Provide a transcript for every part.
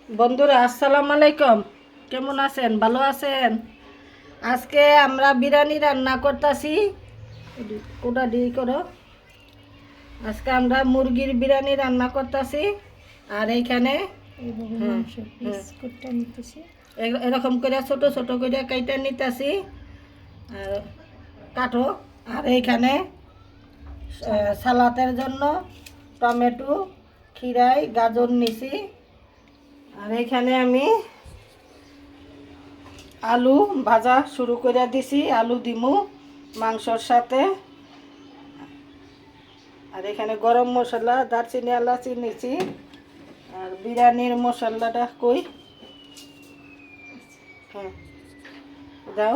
বন্ধুরা আসসালামু আলাইকুম, কেমন আছেন? ভালো আছেন? আজকে আমরা বিরিয়ানি রান্না করতেছি। কোটা দিয়ে করো। আজকে আমরা মুরগির বিরিয়ানি রান্না করতেছি। আর এইখানে এরকম করে ছোট ছোট করে কাইটা নিতেছি। আর কাটো। আর এইখানে সালাদের জন্য টমেটো, খিরাই, গাজর নিছি। আর এখানে আমি আলু ভাজা শুরু করে দিছি। আলু দিমু মাংসর সাথে। আর এখানে গরম মশলা, দারচিনি, এলাচি নিছি। আর বিরিয়ানির মশলাটা কই? হ্যাঁ দাও।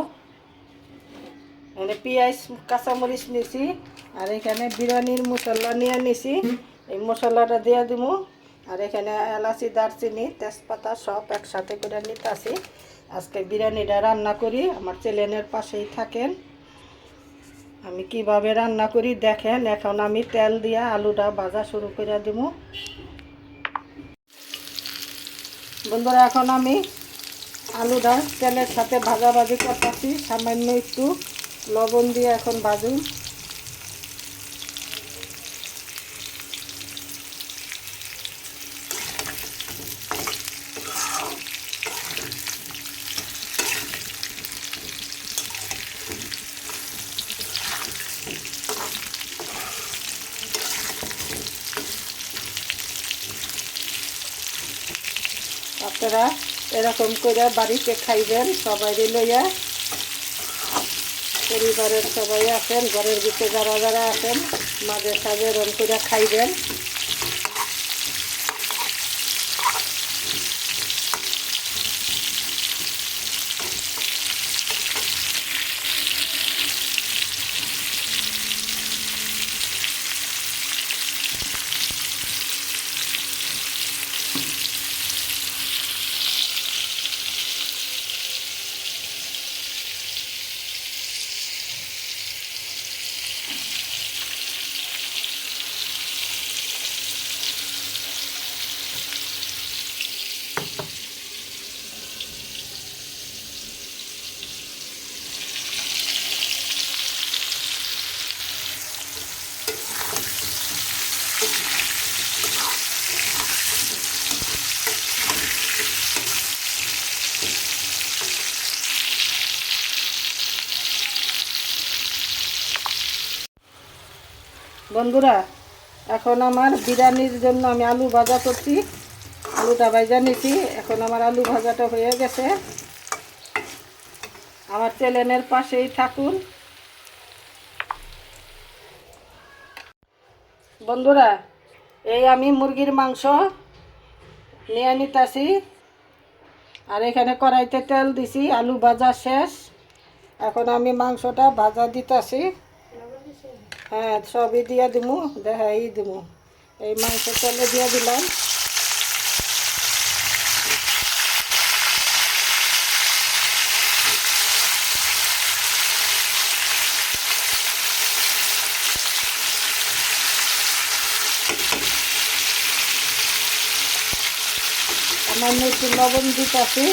এখানে পেঁয়াজ, কাঁচামরিচ নিছি। আর এখানে বিরিয়ানির মশলা নিয়ে নিছি। এই মশলাটা দিয়ে দিমু। আর এখানে এলাচি, দারচিনি, তেজপাতা সব একসাথে করে নিতেছি। আজকে বিরিয়ানিটা রান্না করি। আমার চ্যানেলের পাশেই থাকেন। আমি কিভাবে রান্না করি দেখেন। এখন আমি তেল দিয়ে আলুটা ভাজা শুরু করে দিব। বন্ধুরা এখন আমি আলুটা তেলের সাথে ভাজাভাজি করতেছি। সামান্য একটু লবণ দিয়ে এখন ভাজুন। আপনারা এরকম করে বাড়িতে খাইবেন, সবাই লইয়া। পরিবারের সবাই আছেন, ঘরের ভিতরে যারা যারা আছেন, মাঝে সাঝে এরকম করে খাইবেন। বন্ধুরা এখন আমার বিরিয়ানির জন্য আমি আলু ভাজা করছি। আলুটা ভাজা নিছি। এখন আমার আলু ভাজাটা হয়ে গেছে। আমার চ্যানেলের পাশেই থাকুন। বন্ধুরা এই আমি মুরগির মাংস নিয়ে নিতেছি। আর এখানে কড়াইতে তেল দিছি। আলু ভাজা শেষ। এখন আমি মাংসটা ভাজা দিতেছি। হ্যাঁ সবই দিয়ে দিমু, দেখাই দিমু। এই মাংস তেলে দিয়ে দিলাম। আমার একটু লবণ দিতেছি।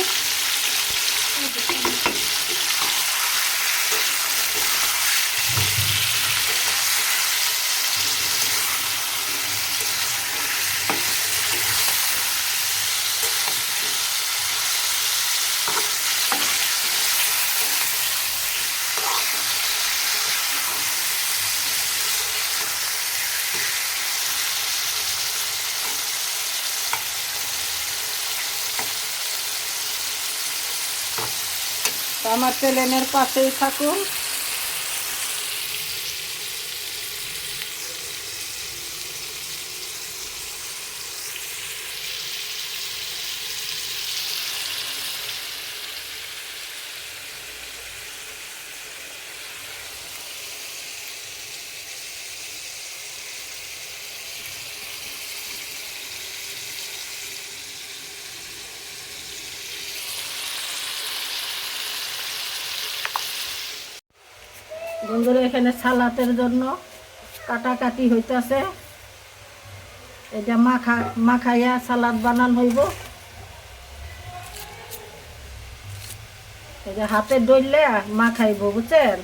আমার চ্যানেলের পাশেই থাকুন। বন্ধুরা এখানে সালাতের জন্য কাটাকাটি হইতাছে। এটা মাখাইয়া সালাদ বানান হইব। এই যে হাতে ডইলে মা খাইব, বুঝছেন?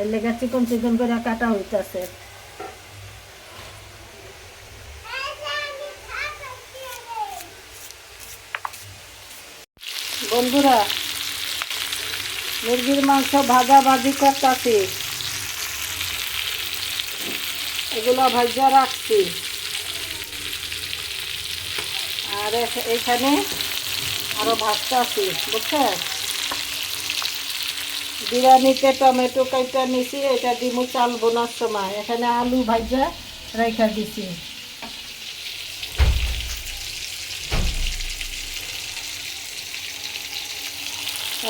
এর লেগে চিকন চিকন করে কাটা হইতেছে। বন্ধুরা, মুরগির মাংস ভাজা ভাজি করতেছি, এগুলো ভাজা রাখছি। আর এইখানে আরো ভাজতেছি, বুঝছেন? বিরিয়ানিতে টমেটো কাইটা নিছি, এটা দিমু চাল বোনার সময়। এখানে আলু ভাজা রাইখা দিছি।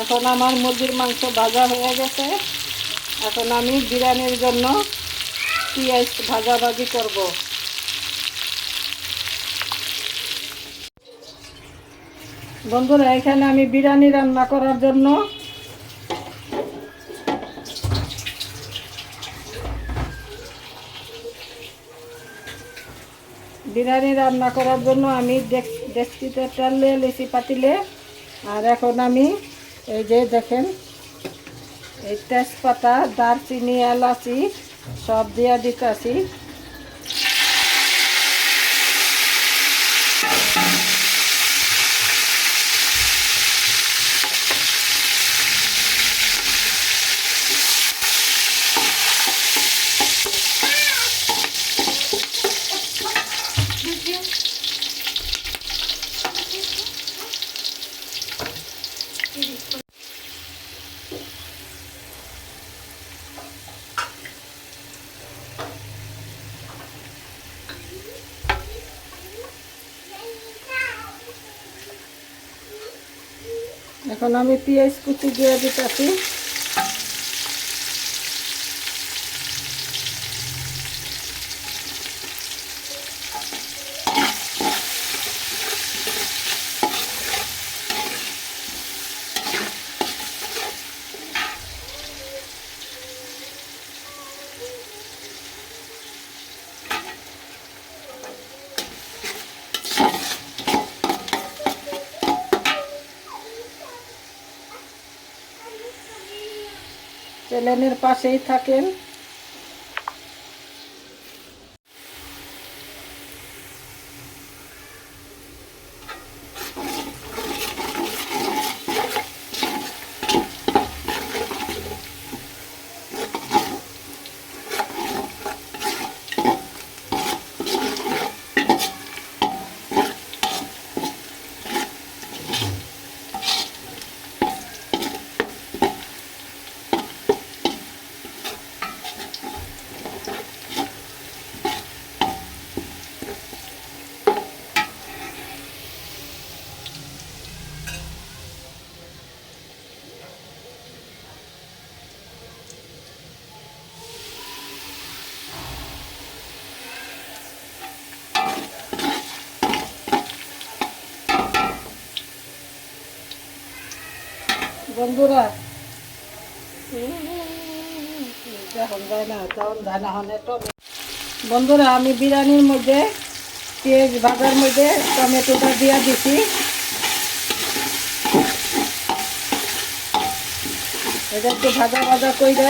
এখন আমার মুরগির মাংস ভাজা হয়ে গেছে। এখন আমি বিরিয়ানির জন্য পেঁয়াজ ভাজাভাজি করব। বন্ধুরা, এখানে আমি বিরিয়ানি রান্না করার জন্য আমি ডেকচিতে তেল নিয়ে লিছি পাতিলে। আর এখন আমি এই যে দেখেন, এই তেজপাতা, দারচিনি, এলাচি সব দিয়ে দিতেছি। এখন আমি পেঁয়াজ কুচি দিয়ে দিতেছি। চ্যানেলের পাশেই থাকেন। বন্ধুরা, বন্ধুরা, আমি বিরিয়ানির মধ্যে পেঁয়াজ ভাজার মধ্যে টমেটোটা দিয়ে দিছি। এটা একটু ভাজা ভাজা করে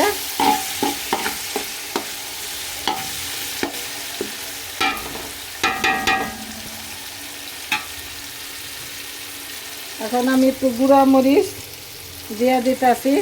এখন আমি একটু গুঁড়া মরিচ দিয়ে দিতেছি।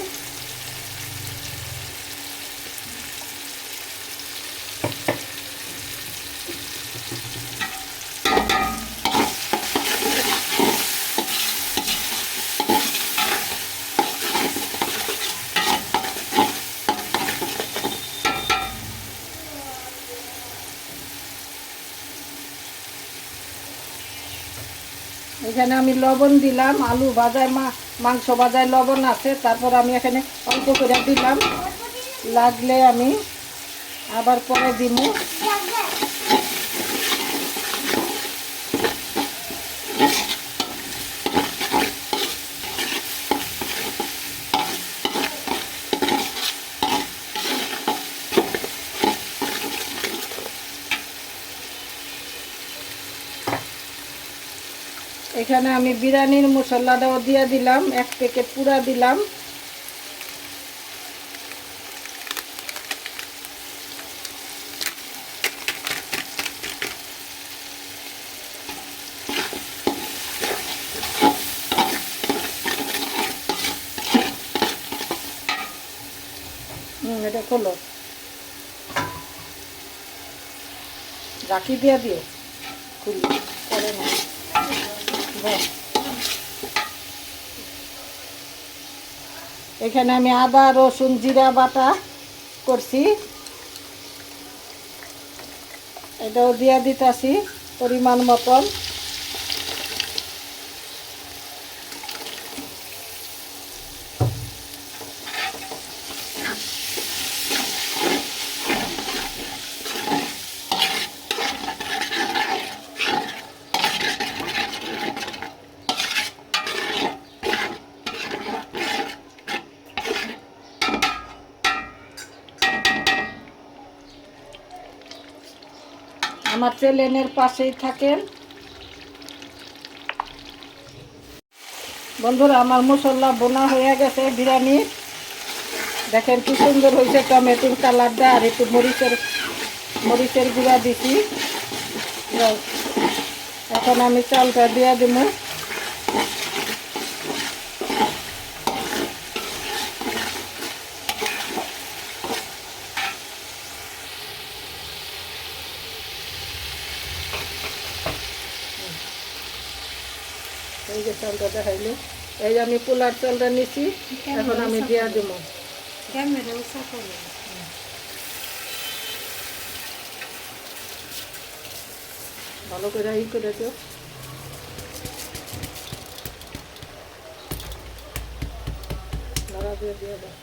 এখানে আমি লবণ দিলাম, আলু ভাজায় মাংস ভাজায় লবণ আছে। তারপর আমি এখানে অল্প করে দিলাম, লাগলে আমি আবার পরে দিব। এখানে আমি বিরিয়ানির মশলাটাও দিয়ে দিলাম, 1 প্যাকেট পুরা দিলাম। খোলো, রাখি দিয়ে দিও, খুলি করে না। এখানে আমি আদা রসুন জিরা বাটা করছি, এটাও দিয়ে দিতেছি পরিমাণ মতন। আমার চ্যানেলের পাশেই থাকেন বন্ধুরা। আমার মশলা বোনা হয়ে গেছে বিরিয়ানি, দেখেন কি সুন্দর হয়েছে টমেটোর কালারটা। আর একটু মরিচের গুঁড়া দিছি। এখন আমি চালটা দিয়ে দিব। এই যে চালটা দেখাইলো, এই যে আমি পোলার চালটা নিছি, এখন আমি দিয়ে দেব। ভালো করে করে দিও। নাড়া দিয়ে দিয়ে দাও।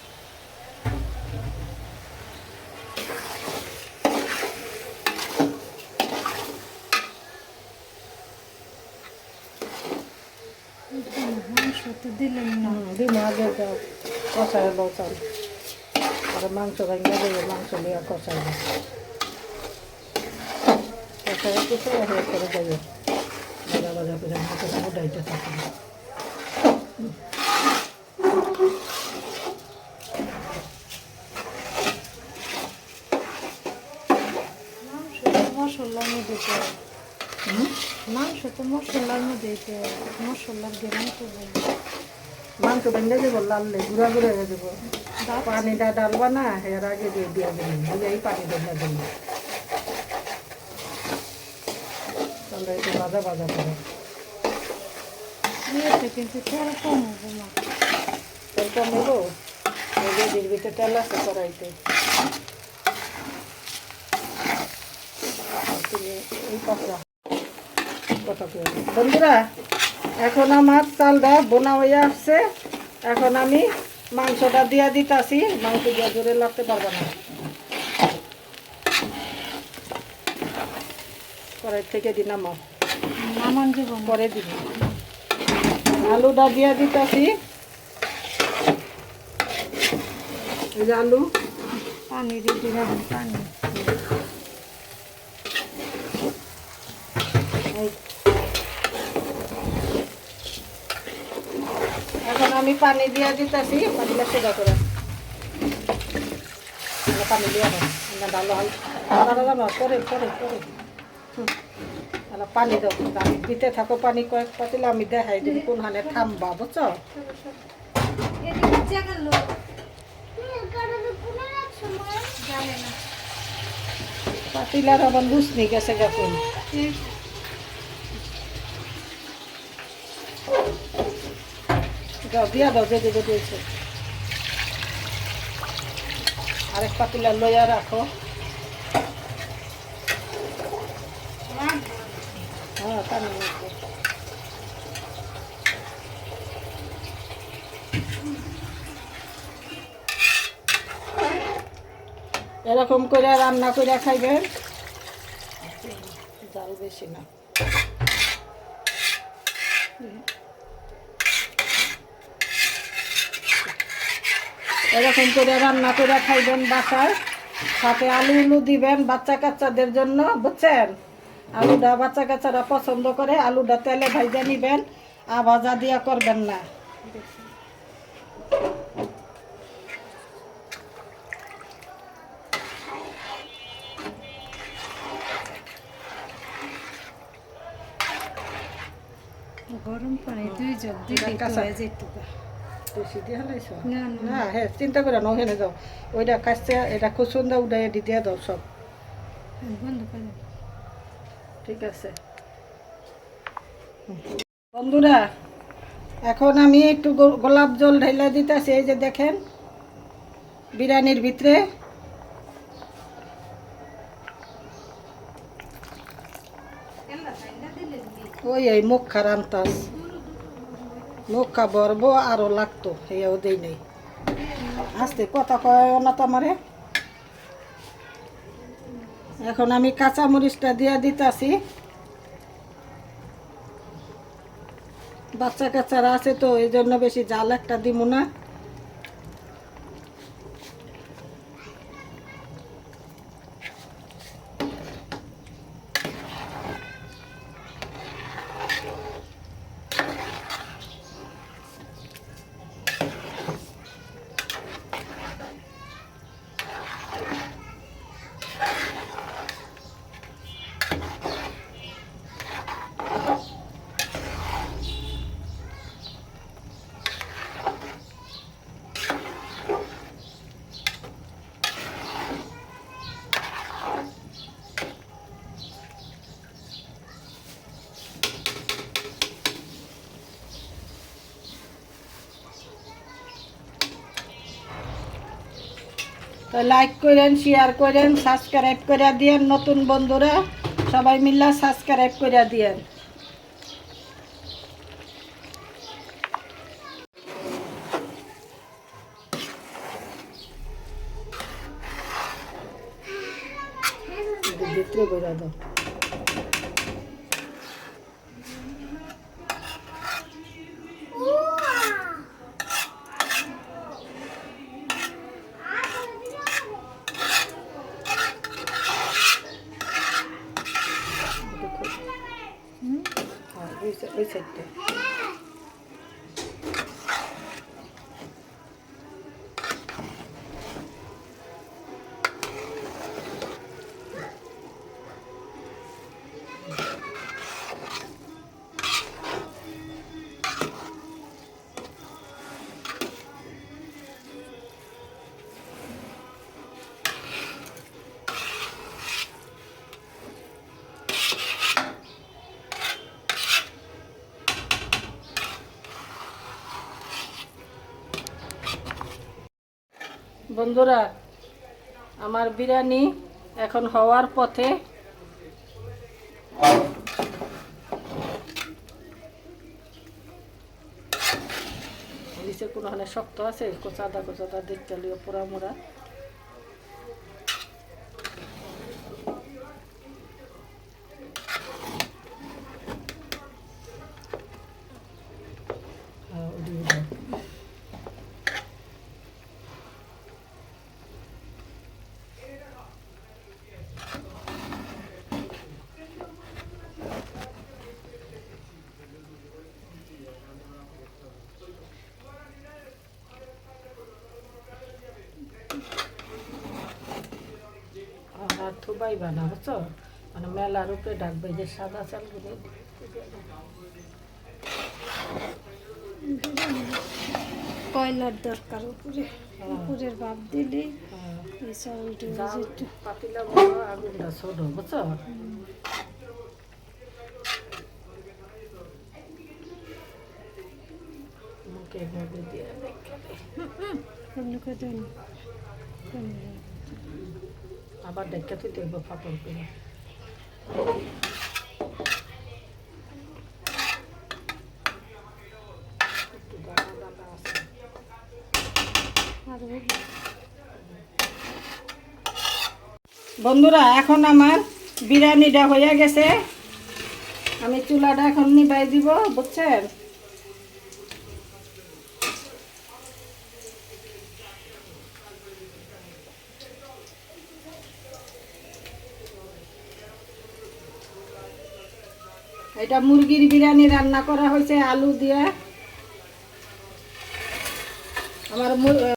দিলেন না, দিন আগে দাও, কষায় দাও চাল, আর মাংস ভেঙে দেবে, মাংস নিয়ে কষায় দাও, কষায় কষায় হয়ে করে দেবে, ভাজা ভাজা করে মাংসটা উঠাইতে থাকবে। মশলার মধ্যে মাংস তো মশলার মধ্যে মশলার গেরাম তো মাংস ভেঙে দেবো, লাললে গুঁড়া গুঁড়া হয়ে দেবো। পানিটা ডালবা না, এর আগে দিয়ে দিয়ে দেবেন, এই পানি ভেঙে দেবেন। তাহলে একটু ভাজা ভাজা করে কিন্তু তেল কম হবে না, তেল কমেবো। এই যে দিল্লিতে তেল আছে কড়াইতে, এই পাতলা কথা কি বন্ধুরা। এখন আমার চালটা বোনা হয়ে আসছে, এখন আমি মাংসটা দিয়ে দিতেছি। মাংস দিয়ে জোরে লাগতে পারবো না, কড়াই থেকে নামাও, নামান দেব পরে দিব। আলুটা দিয়ে দিতেছি, এই যে আলু, পানি দিয়ে দিলাম, পানি এখন আমি পানি দিয়ে দিতেছি। পানিটা সোজা করে পানি দিয়ে ভালো হয়, পরে পরে পরে পানি দাও। আমি দিতে থাকো পানি কয়েক পাতিলে, আমি দেখাই দিন কোন হানে থামবা, বুঝছো? পাতিলার আবার লুজ নিয়ে গেছে গেছে। দাও দিয়া দাও, যে যে দিয়েছে। আরেক পাতিলা লইয়া রাখো। হ্যাঁ, পানি লাগবে। এরকম করে রান্না করে খাইবেন, জাল বেশি না। এরকম করে রান্না করে খাইবেন বাসায়, সাথে আলু উলু দিবেন বাচ্চা কাচ্চাদের জন্য, বুঝছেন? আলুটা বাচ্চা কাচ্চারা পছন্দ করে, আলুটা তেলে ভাজা নিবেন, ভাজা দিয়া করবেন না। গরম পানি 2 জগ দিলে তো হয়ে যেত। বেশি দিয়ে হালাইছ না না হ্যাঁ চিন্তা করে না ওখানে যাও ওইটা কাছে এটা খুব সুন্দর উঠাই দিয়ে দাও সব বন্ধ করে ঠিক আছে বন্ধুরা এখন আমি একটু গোলাপ জল ঢেলে দিতেছি এই যে দেখেন বিরিয়ানির ভিতরে ওই এই মুখ খারান্তাস মুখ খা বরবো আরো লাগতো এইও দেই নেই আস্তে কথা কয় না তো আমারে এখন আমি কাঁচা মরিচটা দিয়ে দিতেছি বাচ্চা কাচ্চারা আছে তো এই জন্য বেশি জাল একটা দিব না তো লাইক করেন শেয়ার করেন সাবস্ক্রাইব করে দিয়েন নতুন বন্ধুরা সবাই মিলে সাবস্ক্রাইব করে দিয়েন ভিতরে বইরা দাও ওই সাইডটা বন্ধুরা আমার বিরিয়ানি এখন হওয়ার পথে নিচে কোনোখানে শক্ত আছে কোচাদা কোচাদা দেখতে লিও পোড়া মোড়া আর থুবাই বানা বুঝছো মানে মেলার উপরে ডাকবে যে সাদা চালগুলো কয়লার দরকার উপরে উপরের ভাব দিলে এই চাউলটা পাতিলা বড় আগুনটা ছোট বুঝছো মুখে মুখে দিয়ে দেন আবার দেখে তুই দেখবো ফাপড় করে বন্ধুরা এখন আমার বিরিয়ানিটা হয়ে গেছে আমি চুলাটা এখন নিভাই দিব বুঝছেন এটা মুরগির বিরিয়ানি রান্না করা হয়েছে আলু দিয়ে আমার